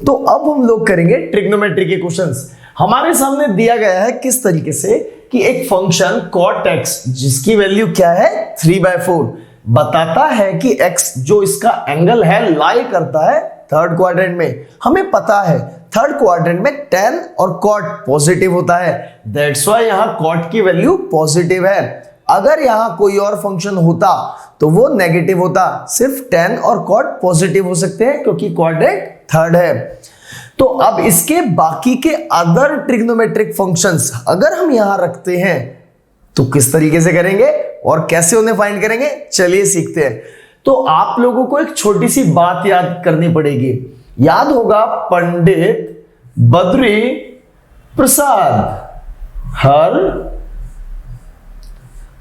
तो अब हम लोग करेंगे ट्रिग्नोमेट्री के क्वेश्चंस। हमारे सामने दिया गया है किस तरीके से कि एक फंक्शन cot x जिसकी वैल्यू क्या है 3/4 बताता है कि x जो इसका एंगल है लाई करता है थर्ड क्वाड्रेंट में। हमें पता है थर्ड क्वाड्रेंट में tan और cot पॉजिटिव होता है, दैट्स व्हाई यहां cot की वैल्यू पॉजिटिव है। अगर यहां कोई और फंक्शन होता तो वो नेगेटिव होता, सिर्फ tan और cot पॉजिटिव हो सकते हैं क्योंकि क्वाड्रेंट थर्ड है। तो अब इसके बाकी के अदर ट्रिग्नोमेट्रिक फंक्शंस अगर हम यहां रखते हैं तो किस तरीके से करेंगे और कैसे उन्हें फाइंड करेंगे, चलिए सीखते हैं। तो आप लोगों को एक छोटी सी बात याद करनी पड़ेगी। याद होगा पंडित बद्री प्रसाद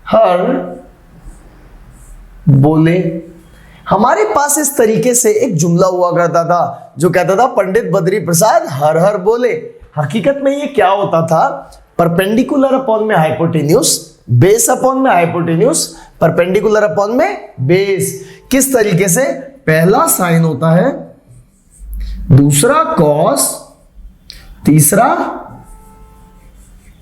हर बोले। हमारे पास इस तरीके से एक जुमला हुआ करता था जो कहता था पंडित बद्री प्रसाद हर हर बोले। हकीकत में ये क्या होता था, परपेंडिकुलर अपॉन में हाइपोटेन्यूज, बेस अपॉन में हाइपोटेन्यूज, परपेंडिकुलर अपॉन में बेस। किस तरीके से, पहला साइन होता है, दूसरा कॉस, तीसरा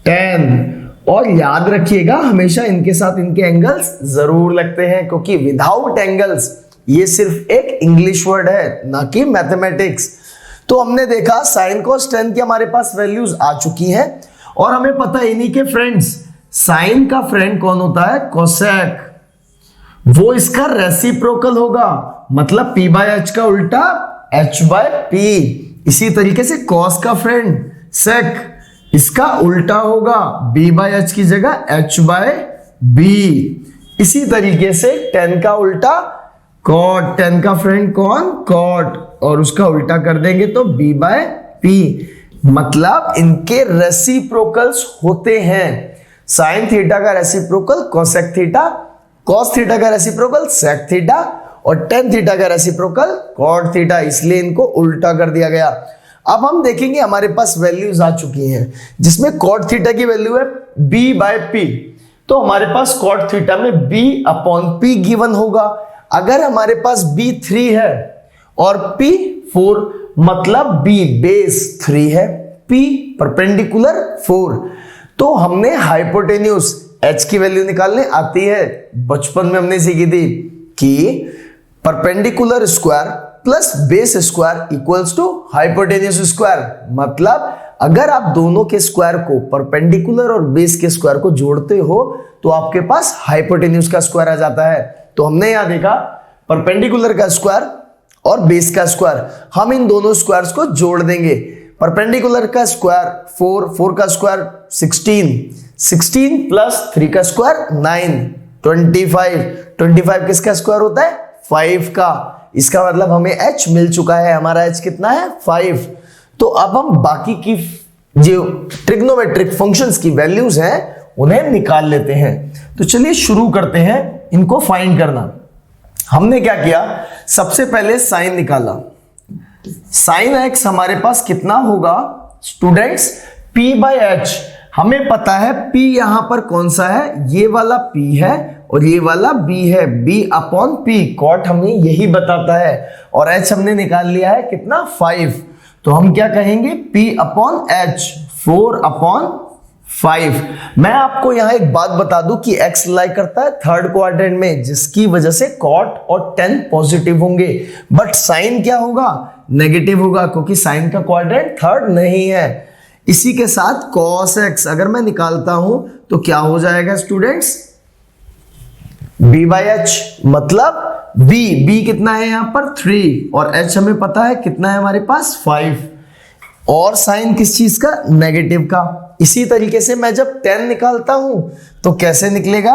टेन। और याद रखिएगा हमेशा इनके साथ इनके एंगल्स जरूर लगते हैं क्योंकि विदाउट एंगल्स ये सिर्फ एक इंग्लिश वर्ड है ना कि मैथमेटिक्स। तो हमने देखा साइन कॉस टेन की हमारे पास वैल्यूज आ चुकी हैं और हमें पता है इन्हीं के फ्रेंड्स, साइन का फ्रेंड कौन होता है, कोसेक। वो इसका रेसिप्रोकल होगा, मतलब p बाय h का उल्टा h बाय p। इसी तरीके से कॉस का फ्रेंड सेक, इसका उल्टा होगा b बाय h की जगह h बाय b। इसी तरीके से टेन का उल्टा कॉट, टेन का फ्रेंड कौन, कॉट, और उसका उल्टा कर देंगे तो b बाय p। मतलब इनके रेसिप्रोकल्स होते हैं। साइन थीटा का reciprocal cosec theta, cos theta का रेसिप्रोकल सेक थीटा और टेन थीटा का रेसिप्रोकल कॉट थीटा, इसलिए इनको उल्टा कर दिया गया। अब हम देखेंगे हमारे पास वैल्यूज आ चुकी हैं जिसमें कॉट थीटा की वैल्यू है b बाय p। तो हमारे पास कॉट थीटा में b अपॉन p गिवन होगा। अगर हमारे पास b 3 है और p 4, मतलब b बेस 3 है, p परपेंडिकुलर 4। तो हमने हाइपोटेन्यूज h की वैल्यू निकालने आती है, बचपन में हमने सीखी थी कि perpendicular square plus base square equals to hypotenuse square. मतलब अगर आप दोनों के स्क्वायर को, परपेंडिकुलर और बेस के स्क्वायर को जोड़ते हो तो आपके पास हाइपोटेन्यूज का स्क्वायर आ जाता है। तो हमने यहां देखा परपेंडिकुलर का स्क्वायर और बेस का स्क्वायर, हम इन दोनों स्क्वायर्स को जोड़ देंगे। परपेंडिकुलर का स्क्वायर 4, 4 का स्क्वायर 16, 16 प्लस 3 का स्क्वायर 9, 25, 25 किसका स्क्वायर होता है, 5 का। इसका मतलब हमें h मिल चुका है, हमारा h कितना है, 5। तो अब हम बाकी की जो ट्रिग्नोमेट्रिक फंक्शंस की वैल्यूज हैं उन्हें निकाल लेते हैं। तो चलिए शुरू करते हैं इनको फाइंड करना। हमने क्या किया, सबसे पहले साइन निकाला। साइन x हमारे पास कितना होगा स्टूडेंट्स, p बाय h। हमें पता है p यहां पर कौन सा है, ये वाला p है और ये वाला b है, b अपॉन p। कॉट हमें यही बताता है और h हमने निकाल लिया है कितना, 5। तो हम क्या कहेंगे, p अपॉन h, 4 अपॉन 5। मैं आपको यहां एक बात बता दूं कि x लाई करता है थर्ड क्वाड्रेंट में, जिसकी वजह से cot और tan पॉजिटिव होंगे, बट साइन क्या होगा, नेगेटिव होगा क्योंकि साइन का क्वाड्रेंट थर्ड नहीं है। इसी के साथ cos x अगर मैं निकालता हूं तो क्या हो जाएगा स्टूडेंट्स, b बाय h, मतलब b कितना है यहां पर 3 और h हमें पता है कितना है हमारे पास 5, और साइन किस चीज का, नेगेटिव का। इसी तरीके से मैं जब 10 निकालता हूं तो कैसे निकलेगा,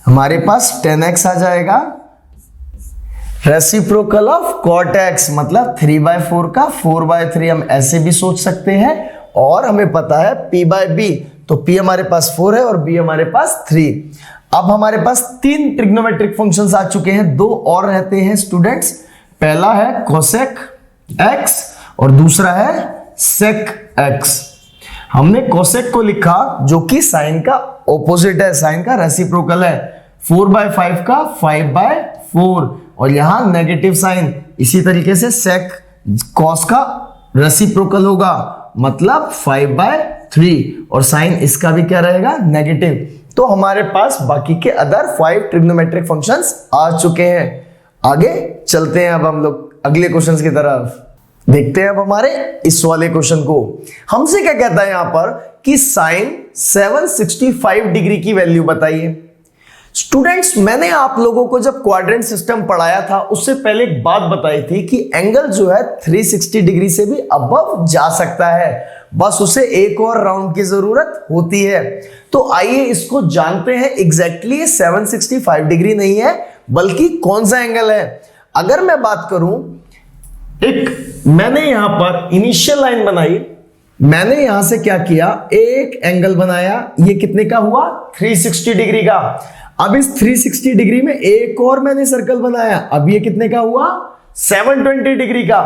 हमारे पास 10x आ जाएगा, रेसिप्रोकल ऑफ cot x, मतलब 3/4 का 4/3 हम ऐसे भी सोच सकते हैं। और हमें पता है p बाय b, तो p हमारे पास 4 है और b हमारे पास 3। अब हमारे पास 3 ट्रिग्नोमेट्रिक फंक्शंस आ चुके हैं, 2 और रहते हैं स्टूडेंट्स। पहला है कोसेक x और दूसरा है सेक x। हमने कोसेक को लिखा जो कि साइन का ऑपोजिट है, साइन का रेसिप्रोकल है, 4/5 का 5/4, और यहां नेगेटिव साइन। इसी तरीके से सेक कॉस का रेसिप्रोकल होगा, मतलब 5/3, और साइन इसका भी क्या रहेगा, नेगेटिव। तो हमारे पास बाकी के अदर 5 ट्रिग्नोमेट्रिक फंक्शंस आ चुके हैं। आगे चलते हैं अब हम लोग अगले क्वेश्चंस की तरफ। देखते हैं अब हमारे इस वाले क्वेश्चन को। हमसे क्या कहता है यहां पर कि साइन 765 डिग्री की वैल्यू बताइए। स्टूडेंट्स, मैंने आप लोगों को जब क्वाड्रेंट सिस्टम पढ़ाया था उससे पहले एक बात बताई थी कि एंगल जो है 360 डिग्री से भी अबव जा सकता है, बस उसे एक और राउंड की जरूरत होती है। तो आइए इसको जानते हैं। एग्जैक्टली 765 डिग्री नहीं है, बल्कि कौन सा एंगल है। अगर मैं बात करूं, मैंने यहां पर इनिशियल लाइन बनाई, मैंने यहां से क्या किया, एक एंगल बनाया, ये कितने का हुआ, 360 डिग्री का। अब इस 360 डिग्री में एक और मैंने सर्कल बनाया, अब ये कितने का हुआ, 720 डिग्री का,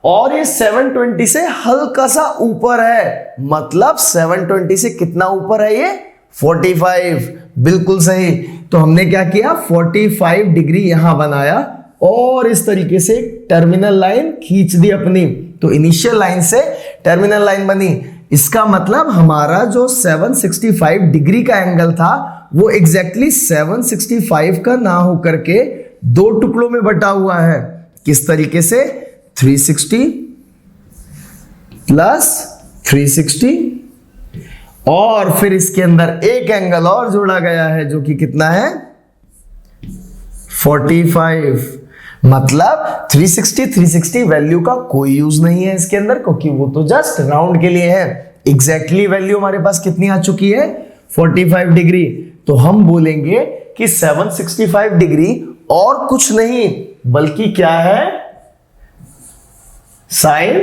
और ये 720 से हल्का सा ऊपर है, मतलब 720 से कितना ऊपर है ये, 45। बिल्कुल सही। तो हमने क्या किया, 45 डिग्री यहां बनाया और इस तरीके से टर्मिनल लाइन खींच दी अपनी। तो इनिशियल लाइन से टर्मिनल लाइन बनी। इसका मतलब हमारा जो 765 डिग्री का एंगल था वो एग्जैक्टली 765 का ना होकर के दो टुकड़ों में बटा हुआ है। किस तरीके से, 360 प्लस 360, और फिर इसके अंदर एक एंगल और जोड़ा गया है जो कि कितना है, 45। मतलब 360 वैल्यू का कोई यूज नहीं है इसके अंदर, क्योंकि वो तो जस्ट राउंड के लिए है। एग्जैक्टली वैल्यू हमारे पास कितनी आ चुकी है, 45 डिग्री। तो हम बोलेंगे कि 765 डिग्री और कुछ नहीं बल्कि क्या है, साइन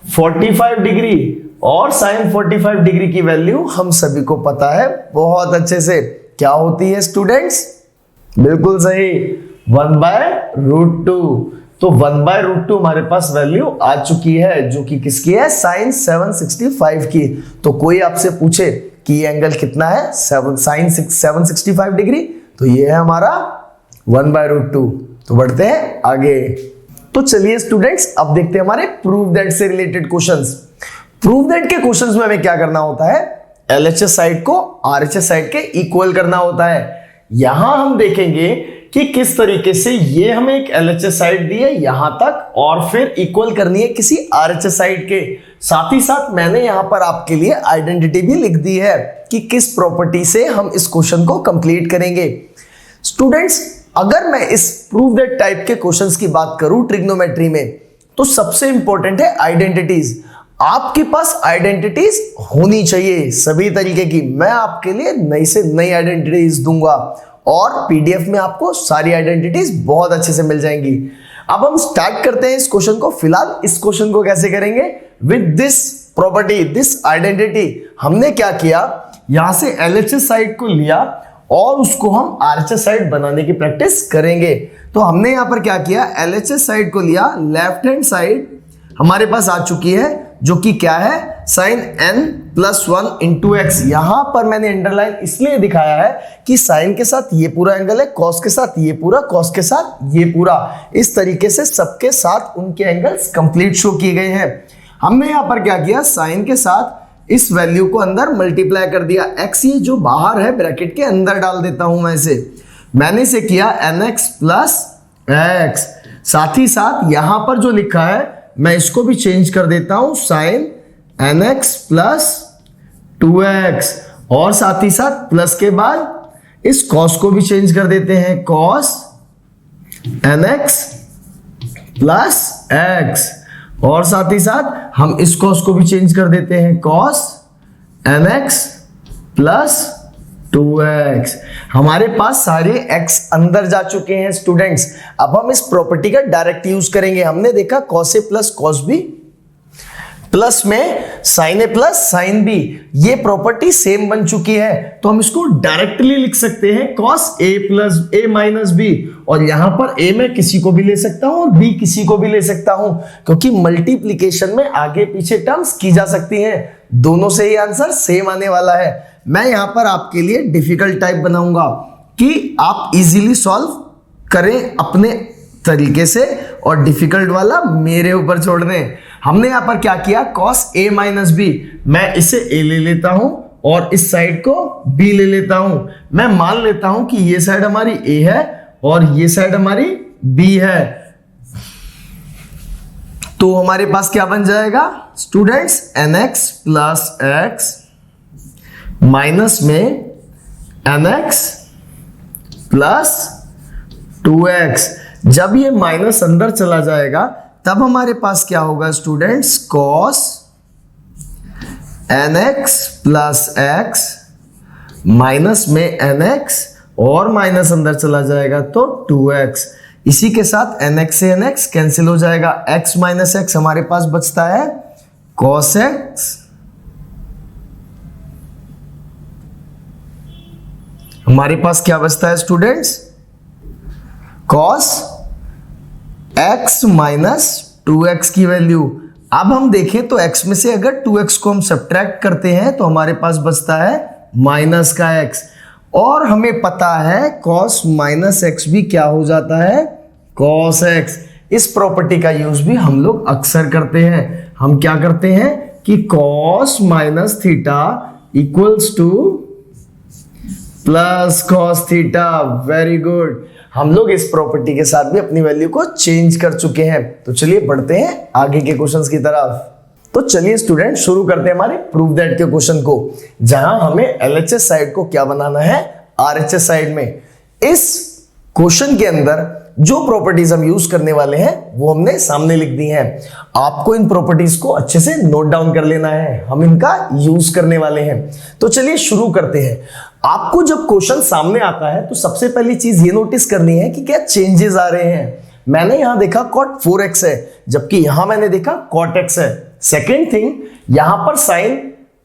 45 डिग्री। और साइन 45 डिग्री की वैल्यू हम सभी को पता है बहुत अच्छे से, क्या होती है स्टूडेंट्स, बिल्कुल सही, 1/√2। तो 1/√2 हमारे पास वैल्यू आ चुकी है, जो कि किसकी है, साइन 765 की। तो कोई आपसे पूछे कि ये एंगल कितना है, साइन 765 डिग्री, तो ये है हमारा 1/√2। तो बढ़ते हैं आगे। तो चलिए स्टूडेंट्स, अब देखते हैं हमारे प्रूव दैट से रिलेटेड क्वेश्चंस। प्रूव दैट के क्वेश्चंस में हमें क्या करना होता है, एलएचएस साइड को आरएचएस साइड के इक्वल करना होता है। यहां हम देखेंगे कि किस तरीके से ये हमें एक एलएचएस साइड दी है यहां तक, और फिर इक्वल करनी है किसी आरएचएस साइड के। साथ ही साथ मैंने यहां पर आपके लिए आइडेंटिटी भी लिख दी है कि किस प्रॉपर्टी से हम इस क्वेश्चन को कंप्लीट करेंगे। स्टूडेंट्स, अगर मैं इस प्रूव दैट टाइप के क्वेश्चंस की बात करूं ट्रिग्नोमेट्री में, तो सबसे इंपॉर्टेंट है आइडेंटिटीज। आपके पास आइडेंटिटीज होनी चाहिए सभी तरीके की। मैं आपके लिए नई से नई आइडेंटिटीज दूंगा और पीडीएफ में आपको सारी आइडेंटिटीज बहुत अच्छे से मिल जाएंगी। अब हम स्टार्ट करते हैं इस क्वेश्चन को। फिलहाल इस क्वेश्चन को कैसे करेंगे, with this property, this identity. हमने क्या किया, यहां से एलएचएस साइड को लिया और उसको हम आरएचएस साइड बनाने की प्रैक्टिस करेंगे। तो हमने यहां पर क्या किया, एलएचएस साइड को लिया, लेफ्ट हैंड साइड हमारे पास आ चुकी है, जो कि क्या है, साइन n+1 इंटू एक्स। यहां पर मैंने अंडरलाइन इसलिए दिखाया है कि साइन के साथ ये पूरा एंगल है, कॉस के साथ ये पूरा, कॉस के साथ ये पूरा, इस तरीके से सबके साथ उनके एंगल्स कंप्लीट शो किए गए हैं। हमने यहां पर क्या किया, साइन के साथ इस वैल्यू को अंदर मल्टीप्लाई कर दिया। एक्स ये जो बाहर है ब्रैकेट के अंदर डाल देता हूं मैं इसे, मैंने इसे किया nx प्लस एक्स। साथ ही साथ यहां पर जो लिखा है मैं इसको भी चेंज कर देता हूं, साइन nx प्लस 2x, और साथ ही साथ प्लस के बाद इस कॉस को भी चेंज कर देते हैं, कॉस nx प्लस x, और साथ ही साथ हम इस कॉस को भी चेंज कर देते हैं, कॉस nx प्लस 2x। हमारे पास सारे x अंदर जा चुके हैं स्टूडेंट्स। अब हम इस प्रॉपर्टी का डायरेक्ट यूज करेंगे। हमने देखा cos A plus cos B, plus में साइन ए प्लस साइन बी, ये प्रॉपर्टी सेम बन चुकी है। तो हम इसको डायरेक्टली लिख सकते हैं cos A plus A minus B, और यहां पर a मैं किसी को भी ले सकता हूं और b किसी को भी ले सकता हूं, क्योंकि मल्टीप्लीकेशन में आगे पीछे टर्म्स की जा सकती हैं। दोनों से ही आंसर सेम आने वाला है। मैं यहां पर आपके लिए डिफिकल्ट टाइप बनाऊंगा कि आप इजीली सॉल्व करें अपने तरीके से और डिफिकल्ट वाला मेरे ऊपर छोड़ दें। हमने यहां पर क्या किया, cos a माइनस बी, मैं इसे a ले लेता हूं और इस साइड को b ले लेता हूं। मैं मान लेता हूं कि ये साइड हमारी a है और ये साइड हमारी b है। तो हमारे पास क्या बन जाएगा students, nx plus x minus में nx प्लस 2x। जब ये माइनस अंदर चला जाएगा तब हमारे पास क्या होगा students, cos nx plus x minus में nx और माइनस अंदर चला जाएगा तो 2x। इसी के साथ nx से nx कैंसिल हो जाएगा, x माइनस x हमारे पास बचता है cos x हमारे पास क्या बचता है students, cos x minus 2x की वैल्यू। अब हम देखें तो x में से अगर 2x को हम सब्ट्रैक्ट करते हैं तो हमारे पास बचता है माइनस का x, और हमें पता है cos माइनस x भी क्या हो जाता है cos x। इस प्रॉपर्टी का यूज भी हम लोग अक्सर करते हैं। हम क्या करते हैं कि cos minus theta equals two plus cos theta. Very good, हम लोग इस प्रॉपर्टी के साथ भी अपनी वैल्यू को चेंज कर चुके हैं। तो चलिए बढ़ते हैं आगे के क्वेश्चंस की तरफ। तो चलिए स्टूडेंट शुरू करते हैं हमारे प्रूव दैट के क्वेश्चन को, जहां हमें LHS साइड को क्या बनाना है RHS साइड में। इस क्वेश्चन के अंदर जो प्रॉपर्टीज हम यूज करने वाले हैं वो हमने सामने लिख दी हैं। आपको इन प्रॉपर्टीज को अच्छे से नोट डाउन कर लेना है, हम इनका यूज करने वाले हैं। तो चलिए शुरू करते हैं। आपको जब क्वेश्चन सामने आता है तो सबसे पहली चीज ये नोटिस करनी है कि क्या चेंजेस आ रहे हैं। मैंने यहां देखा cot 4x है, जबकि यहां मैंने देखा cot x है। सेकेंड थिंग, यहां पर साइन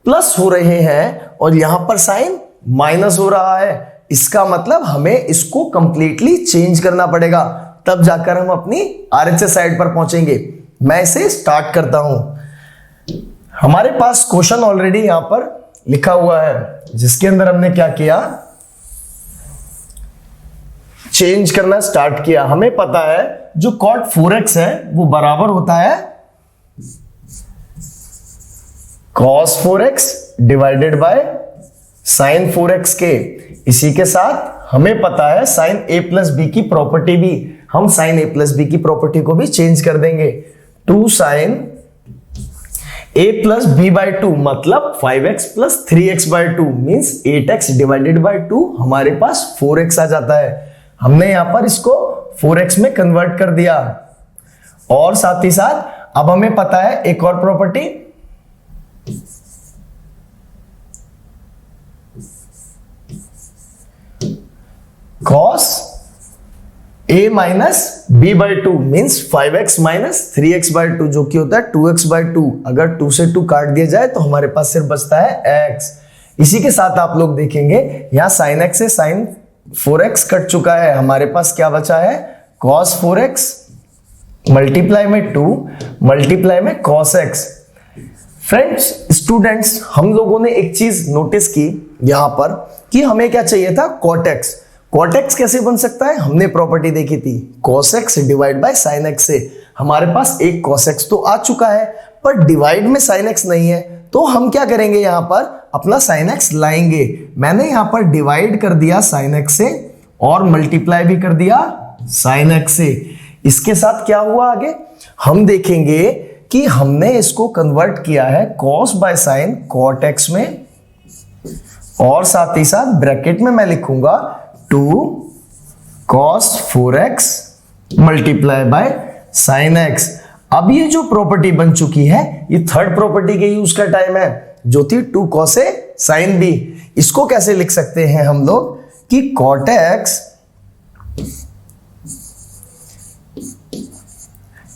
प्लस हो रहे हैं और यहां पर साइन माइनस हो रहा है। इसका मतलब हमें इसको कंप्लीटली चेंज करना पड़ेगा, तब जाकर हम अपनी RHS साइड पर पहुंचेंगे। मैं इसे स्टार्ट करता हूं। हमारे पास क्वेश्चन ऑलरेडी यहां पर लिखा हुआ है, जिसके अंदर हमने क्या किया, चेंज करना स्टार्ट किया। हमें पता है जो cot 4x है वो बराबर होता है cos 4x divided by sin 4x के। इसी के साथ हमें पता है sin a प्लस b की प्रॉपर्टी भी, हम sin a प्लस b की प्रॉपर्टी को भी चेंज कर देंगे। 2 sin a plus b by 2 मतलब 5x plus 3x by 2 means 8x divided by 2 हमारे पास 4x आ जाता है। हमने यहां पर इसको 4x में कन्वर्ट कर दिया। और साथ ही साथ अब हमें पता है एक और property, cos a minus b by 2 means 5x minus 3x by 2 जो कि होता है 2x बाई 2। अगर 2 से 2 काट दिया जाए तो हमारे पास सिर्फ बचता है x। इसी के साथ आप लोग देखेंगे यहां sin x से sin 4x कट चुका है, हमारे पास क्या बचा है cos 4x मल्टीप्लाई में 2 मल्टीप्लाई में cos x। फ्रेंड्स स्टूडेंट्स, हम लोगों ने एक चीज नोटिस की यहां पर कि हमें क्या चाहिए था cot x। cot x कैसे बन सकता है, हमने प्रॉपर्टी देखी थी cos x divide by sin x से। हमारे पास एक cos x तो आ चुका है पर डिवाइड में sin x नहीं है, तो हम क्या करेंगे यहां पर अपना sin x लाएंगे। मैंने यहां पर डिवाइड कर दिया sin x से और मल्टीप्लाई भी कर दिया sin x से। इसके साथ क्या हुआ आगे हम देखेंगे कि हमने इसको कन्वर्ट किया है cos by sin cot x में, और साथ ही साथ ब्रैकेट में मैं लिखूंगा 2 cos 4x multiply by sin x। अब ये जो प्रॉपर्टी बन चुकी है ये थर्ड प्रॉपर्टी के यूज का टाइम है, जो थी 2 cos a sin b। इसको कैसे लिख सकते हैं हम लोग कि cot x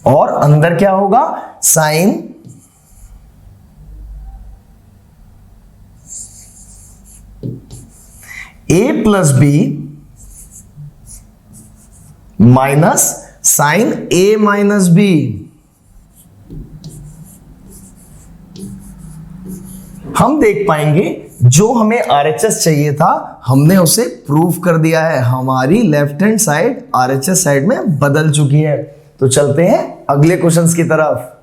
और अंदर क्या होगा sin a plus b minus sine a minus b। हम देख पाएंगे जो हमें RHS चाहिए था हमने उसे प्रूव कर दिया है, हमारी left hand side RHS side में बदल चुकी है। तो चलते हैं अगले क्वेश्चंस की तरफ।